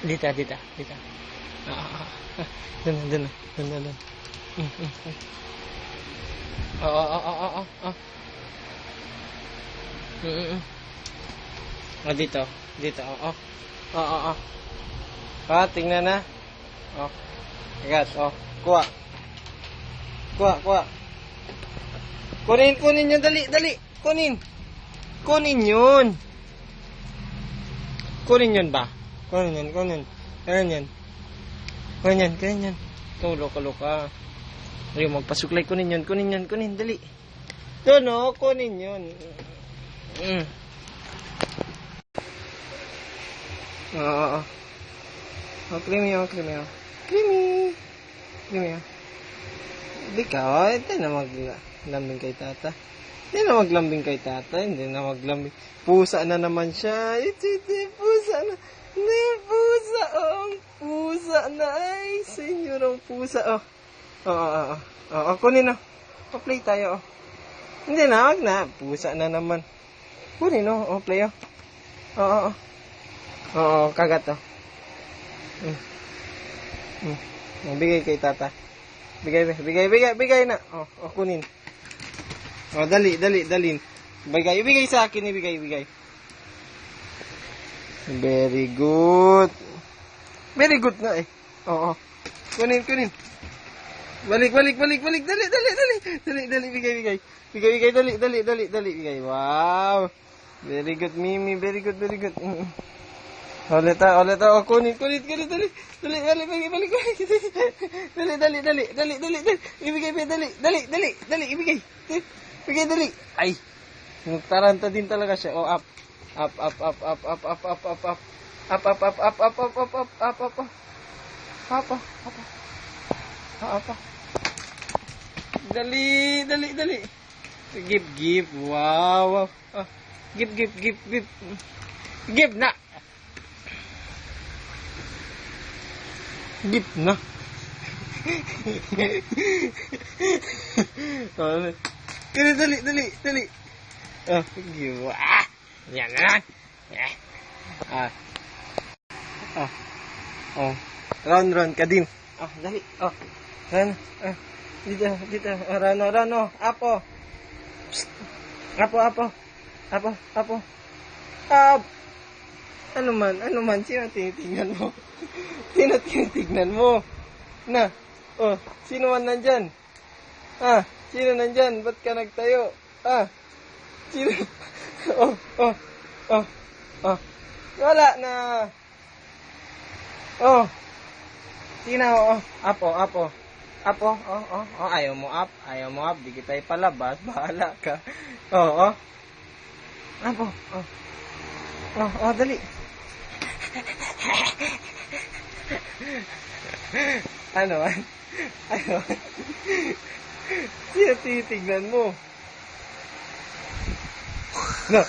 Dito, dito, dito. Dun, dun, dun, dun, dun. Oo. Dito, dito, oo. Oo. Tingnan na. Oh. Agat, kuha. Kuha. Kunin yun, dali. Kunin yun. Kunin yun ba? Kunin yan. Tulo ka. Ayaw magpasuklay, kunin yun, dali. Doon, kunin yun. Oo. Creamy. Hindi ka, hindi na maglambing kay tata. Hindi na maglambing. Pusa na naman siya. Pusa na. Pusa na. Ay, senyorong pusa. Kunin na. Play tayo. Hindi na, wag na. Pusa na naman. Kunin, play. Kagat. Bigay kay tata. Bigay na. Kunin. Dali. Ibigay sa akin, ibigay. Very good. Very good na eh. Kunin. Balik. Dali, bigay. Dali, bigay. Wow. Very good, Mimi. Very good. Ulit. Kunin. Dali. Balik. Dali. Ibigay. Dali. Ibigay. Dali. Ay. Taranta din talaga siya. Up. Dali. Give. Wow. Give. Give na. Give na. Dali. Give. Yan na. Round ka din. Dali. Run. Dito. Run. Apo. Ano man, sino tinitingnan mo? Na, sino man nandyan? Sino nandyan? Ba't ka nagtayo? Sino? Wala na. Sino? Apo. Ayaw mo up. Di kita ipalabas. Bahala ka. Apo. Dali. Ano man? Sino tinitignan mo? No.